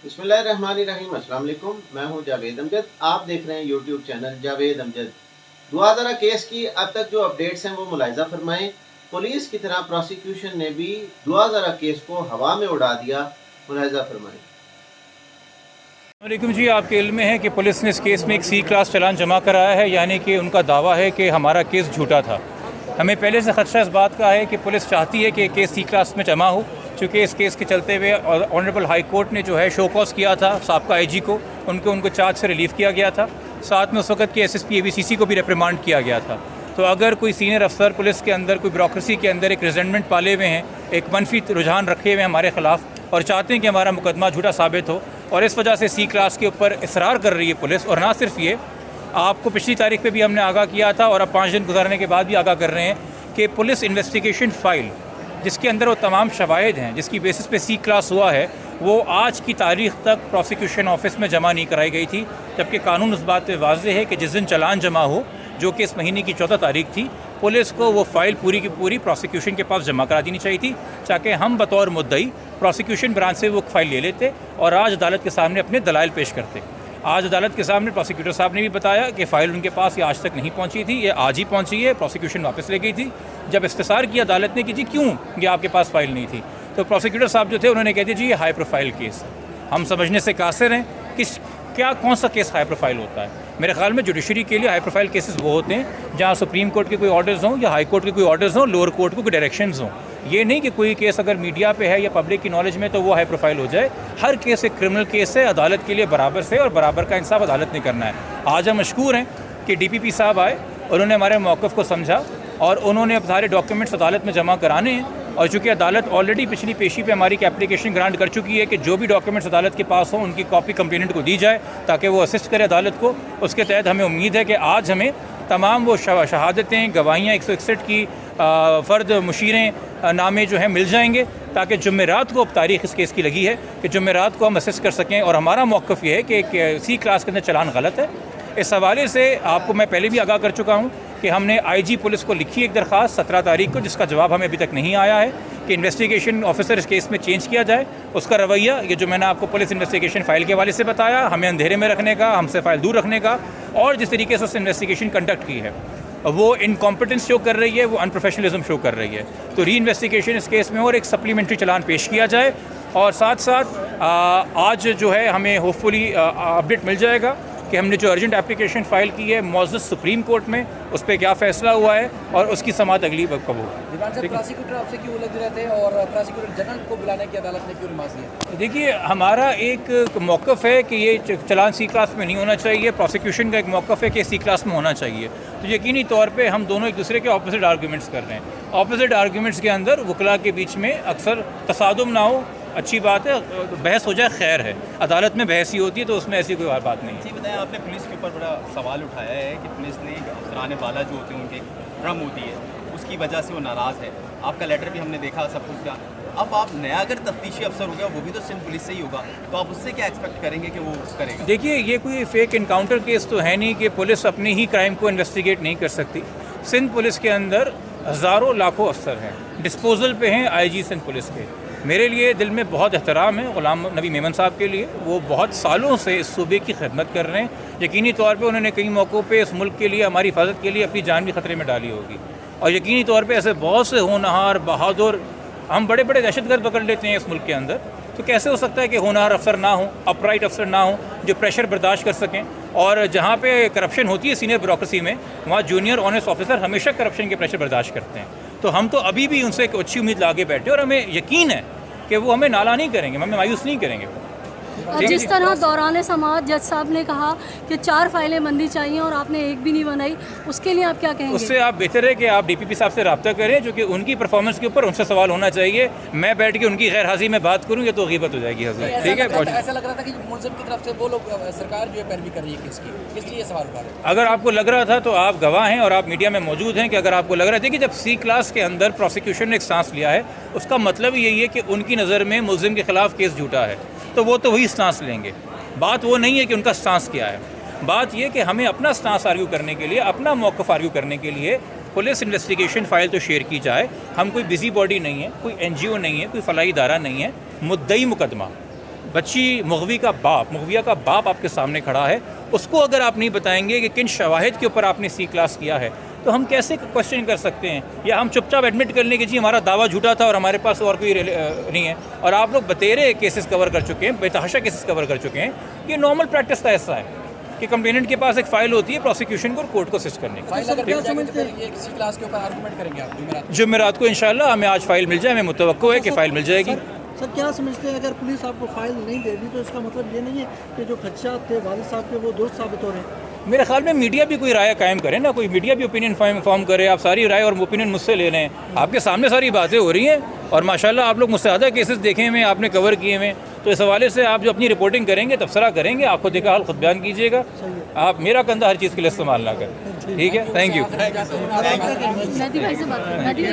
बिस्मिल्लाहिर्रहमानिर्रहीम। अस्सलाम वालेकुम। मैं हूं जावेद अमजद। आप देख रहे हैं यूट्यूब चैनल जावेद अमजद। दुआ ज़रा केस की अब तक जो अपडेट्स हैं वो मुलाहिज़ा फरमाएं। पुलिस की तरह प्रोसिक्यूशन ने भी दुआ ज़रा केस को हवा में उड़ा दिया। मुलाहिज़ा फरमाएं। वालेकुम जी, आपके इल्म में है कि पुलिस ने इस केस में एक सी क्लास चालान जमा कराया है, यानी कि उनका दावा है कि हमारा केस झूठा था। हमें पहले से खदशा इस बात का है कि पुलिस चाहती है कि केस सी क्लास में जमा हो, चूँकि इस केस के चलते हुए ऑनरेबल हाई कोर्ट ने जो है शो कॉज किया था साबका आईजी को, उनको चार्ज से रिलीव किया गया था। साथ में उस वक्त के एसएसपी एवीसीसी को भी रिप्रिमांड किया गया था। तो अगर कोई सीनियर अफसर पुलिस के अंदर, कोई ब्यूरोक्रेसी के अंदर एक रिजेंटमेंट पाले हुए हैं, एक मनफी रुझान रखे हुए हैं हमारे ख़िलाफ़ और चाहते हैं कि हमारा मुकदमा झूठा साबित हो, और इस वजह से सी क्लास के ऊपर इसरार कर रही है पुलिस। और ना सिर्फ ये, आपको पिछली तारीख पे भी हमने आगाह किया था और अब 5 दिन गुजरने के बाद भी आगाह कर रहे हैं कि पुलिस इन्वेस्टिगेशन फ़ाइल जिसके अंदर वो तमाम शवाहिद हैं जिसकी बेसिस पे सी क्लास हुआ है, वो आज की तारीख़ तक प्रोसिक्यूशन ऑफिस में जमा नहीं कराई गई थी, जबकि कानून उस बात पे वाज़ेह है कि जिस दिन चालान जमा हो, जो कि इस महीने की 14 तारीख थी, पुलिस को वो फ़ाइल पूरी की पूरी प्रोसिक्यूशन के पास जमा करा देनी चाहिए थी, ताकि हम बतौर मुद्दई प्रोसिक्यूशन ब्रांच से वो फ़ाइल ले लेते और आज अदालत के सामने अपने दलाइल पेश करते। आज अदालत के सामने प्रोसिक्यूटर साहब ने भी बताया कि फ़ाइल उनके पास ये आज तक नहीं पहुंची थी, ये आज ही पहुंची है, प्रोसिक्यूशन वापस ले गई थी। जब इस्तिसार किया अदालत ने कि जी क्यों ये आपके पास फ़ाइल नहीं थी, तो प्रोसिक्यूटर साहब जो थे उन्होंने कह दिया जी ये हाई प्रोफाइल केस है। हम समझने से कासिर हैं कि कौन सा केस हाई प्रोफाइल होता है। मेरे ख्याल में जुडिशरी के लिए हाई प्रोफाइल केसेस वो होते हैं जहाँ सुप्रीम कोर्ट के कोई ऑर्डर्स हों या हाई कोर्ट के कोई ऑर्डर्स हों, लोअर कोर्ट को कोई डायरेक्शंस हों। ये नहीं कि कोई केस अगर मीडिया पे है या पब्लिक की नॉलेज में तो वो हाई प्रोफाइल हो जाए। हर केस एक क्रिमिनल केस है, अदालत के लिए बराबर से, और बराबर का इंसाफ अदालत ने करना है। आज हम मशकूर हैं कि DPP साहब आए, उन्होंने हमारे मौक़िफ़ को समझा और उन्होंने अब सारे डॉक्यूमेंट्स अदालत में जमा कराने हैं। और चूँकि अदालत ऑलरेडी पिछली पेशी पे हमारी एप्लीकेशन ग्रांट कर चुकी है कि जो भी डॉक्यूमेंट्स अदालत के पास हों उनकी कॉपी कंप्लेनेंट को दी जाए ताकि वो असिस्ट करे अदालत को। उसके तहत हमें उम्मीद है कि आज हमें तमाम वो शहादतें, गवाहियाँ 161 की फ़र्द मुशीरें नामे जो हैं मिल जाएंगे, ताकि जुमेरात को अब तारीख़ इस केस की लगी है कि जुमेरात को हम असिस्ट कर सकें। और हमारा मौक़िफ़ ये है कि सी क्लास के अंदर चालान गलत है। इस हवाले से आपको मैं पहले भी आगाह कर चुका हूँ कि हमने IG पुलिस को लिखी एक दरख्वास्त 17 तारीख को, जिसका जवाब हमें अभी तक नहीं आया है कि इन्वेस्टिगेशन ऑफिसर इस केस में चेंज किया जाए। उसका रवैया, ये जो मैंने आपको पुलिस इन्वेस्टिगेशन फ़ाइल के हवाले से बताया, हमें अंधेरे में रखने का, हमसे फ़ाइल दूर रखने का, और जिस तरीके से उस इन्वेस्टिगेशन कंडक्ट की है वो इनकॉम्पिटेंस शो कर रही है, वो अनप्रोफेशनलिज्म शो कर रही है। तो री इन्वेस्टिगेशन इस केस में और एक सप्लीमेंट्री चालान पेश किया जाए। और साथ साथ आज जो है हमें होपफुली अपडेट मिल जाएगा कि हमने जो अर्जेंट एप्लीकेशन फ़ाइल की है मौजूद सुप्रीम कोर्ट में, उस पर क्या फ़ैसला हुआ है और उसकी समाअत अगली कब होगी। प्रोसिक्यूटर आपसे क्यों उलझ रहे थे और प्रोसिक्यूटर जनरल को बुलाने की अदालत ने क्यों रिमांड दिया? देखिए, हमारा एक मौक़िफ़ है कि ये चालान सी क्लास में नहीं होना चाहिए। प्रोसिक्यूशन का एक मौक़िफ़ है कि सी क्लास में होना चाहिए। तो यकीनी तौर पे हम दोनों एक दूसरे के ऑपोजिट आर्गूमेंट्स कर रहे हैं। ऑपोजिट आर्गूमेंट्स के अंदर वकला के बीच में अक्सर तसादुम ना हो, अच्छी बात है, बहस हो जाए खैर है। अदालत में बहस ही होती है, तो उसमें ऐसी कोई बात नहीं है। जी बताएं, आपने पुलिस के ऊपर बड़ा सवाल उठाया है कि पुलिस ने अफसरान बाला जो होते हैं उनके भ्रम होती है, उसकी वजह से वो नाराज़ है। आपका लेटर भी हमने देखा, सब कुछ का। अब आप नया अगर तफ्तीशी अफसर हो गया, वो भी तो सिंध पुलिस से ही होगा, तो आप उससे क्या एक्सपेक्ट करेंगे कि वो करेगा? देखिए, ये कोई फेक इनकाउंटर केस तो है नहीं कि पुलिस अपने ही क्राइम को इन्वेस्टिगेट नहीं कर सकती। सिंध पुलिस के अंदर हज़ारों लाखों अफसर हैं, डिस्पोजल पे हैं IG सिंध पुलिस के। मेरे लिए दिल में बहुत एहतराम है ग़ुलाम नबी मेमन साहब के लिए। वो बहुत सालों से इस सूबे की खिदमत कर रहे हैं। यकीनी तौर पे उन्होंने कई मौक़ों पे इस मुल्क के लिए, हमारी हिफाजत के लिए अपनी जान भी ख़तरे में डाली होगी। और यकीनी तौर पे ऐसे बहुत से होनहार, बहादुर, हम बड़े बड़े दहशतगर्द पकड़ लेते हैं इस मुल्क के अंदर, तो कैसे हो सकता है कि होनहार अफसर ना हो, अपराइट अफसर ना हो, जो प्रेशर बर्दाश्त कर सकें। और जहाँ पे करप्शन होती है सीनियर ब्यूरोक्रेसी में, वहाँ जूनियर ऑनेस्ट ऑफिसर हमेशा करप्शन के प्रेशर बर्दाश्त करते हैं। तो हम तो अभी भी उनसे एक अच्छी उम्मीद लागे बैठे और हमें यकीन है कि वो हमें नाला नहीं करेंगे, हमें मायूस नहीं करेंगे। जिस तरह दौरान समाअत जज साहब ने कहा कि 4 फाइलें बननी चाहिए और आपने एक भी नहीं बनाई, उसके लिए आप क्या कहेंगे? उससे आप बेहतर है कि आप DPP साहब से रब्ता करें, जो कि उनकी परफॉर्मेंस के ऊपर उनसे सवाल होना चाहिए। मैं बैठ के उनकी गैर हाजिरी में बात करूँ, ये तो गीबत हो जाएगी। ठीक है, ऐसा लग रहा था कि मुलजिम की तरफ से वो लोग, सरकार जो है पैरवी कर रही है किसकी, इसलिए ये सवाल उठा रहे हैं। अगर आपको लग रहा था तो आप गवाह हैं और आप मीडिया में मौजूद हैं कि अगर आपको लग रहा था कि जब सी क्लास के अंदर प्रोसिक्यूशन ने एक सांस लिया है, उसका मतलब यही है कि उनकी नज़र में मुलजिम के ख़िलाफ़ केस झूठा है, तो वो तो वही स्टांस लेंगे। बात वो नहीं है कि उनका स्टांस क्या है, बात ये कि हमें अपना स्टांस आर्ग्यू करने के लिए, अपना मौक़िफ़ आर्ग्यू करने के लिए पुलिस इन्वेस्टिगेशन फ़ाइल तो शेयर की जाए। हम कोई बिजी बॉडी नहीं है, कोई NGO नहीं है, कोई फलाही इदारा नहीं है। मुद्दई मुकदमा बच्ची मुगविया का बाप आपके सामने खड़ा है, उसको अगर आप नहीं बताएंगे कि किन शवाहिद के ऊपर आपने सी क्लास किया है, तो हम कैसे क्वेश्चन कर सकते हैं? या हम चुपचाप एडमिट कर लें कि जी हमारा दावा झूठा था और हमारे पास और कोई नहीं है। और आप लोग बतेरे केसेस कवर कर चुके हैं, बेतहाशा केसेस कवर कर चुके हैं। ये नॉर्मल प्रैक्टिस का हिस्सा है कि कंप्लेनेंट के पास एक फ़ाइल होती है प्रोसिक्यूशन को और कोर्ट को असिस्ट करने की। फाइल अगर मिल जाएगी तो फिर ये किसी क्लास के ऊपर आर्गूमेंट करेंगे आप जुमेरात जुमेरात को इंशाल्लाह हमें आज फ़ाइल मिल जाए, हमें मुतवक्को है कि फ़ाइल मिल जाएगी। सर क्या समझते हैं, अगर पुलिस आपको फाइल नहीं दे रही तो इसका मतलब ये नहीं है कि जो खदशात थे वालिद साहब के वो दोस्त साबित हो रहे हैं? मेरे ख्याल में मीडिया भी कोई राय कायम करे ना, कोई मीडिया भी ओपिनियन फॉर्म करे। आप सारी राय और ओपिनियन मुझसे ले लें, आपके सामने सारी बातें हो रही हैं और माशाल्लाह आप लोग मुझसे ज़्यादा केसेस देखे हुए, आपने कवर किए हुए, तो इस हवाले से आप जो अपनी रिपोर्टिंग करेंगे, तबसरा करेंगे, आपको देखा हाल खुद बयान कीजिएगा। आप मेरा कंधा हर चीज़ के लिए इस्तेमाल ना करें, ठीक है? Thank you. मेहदी भाई से बात करें। मेहदी भाई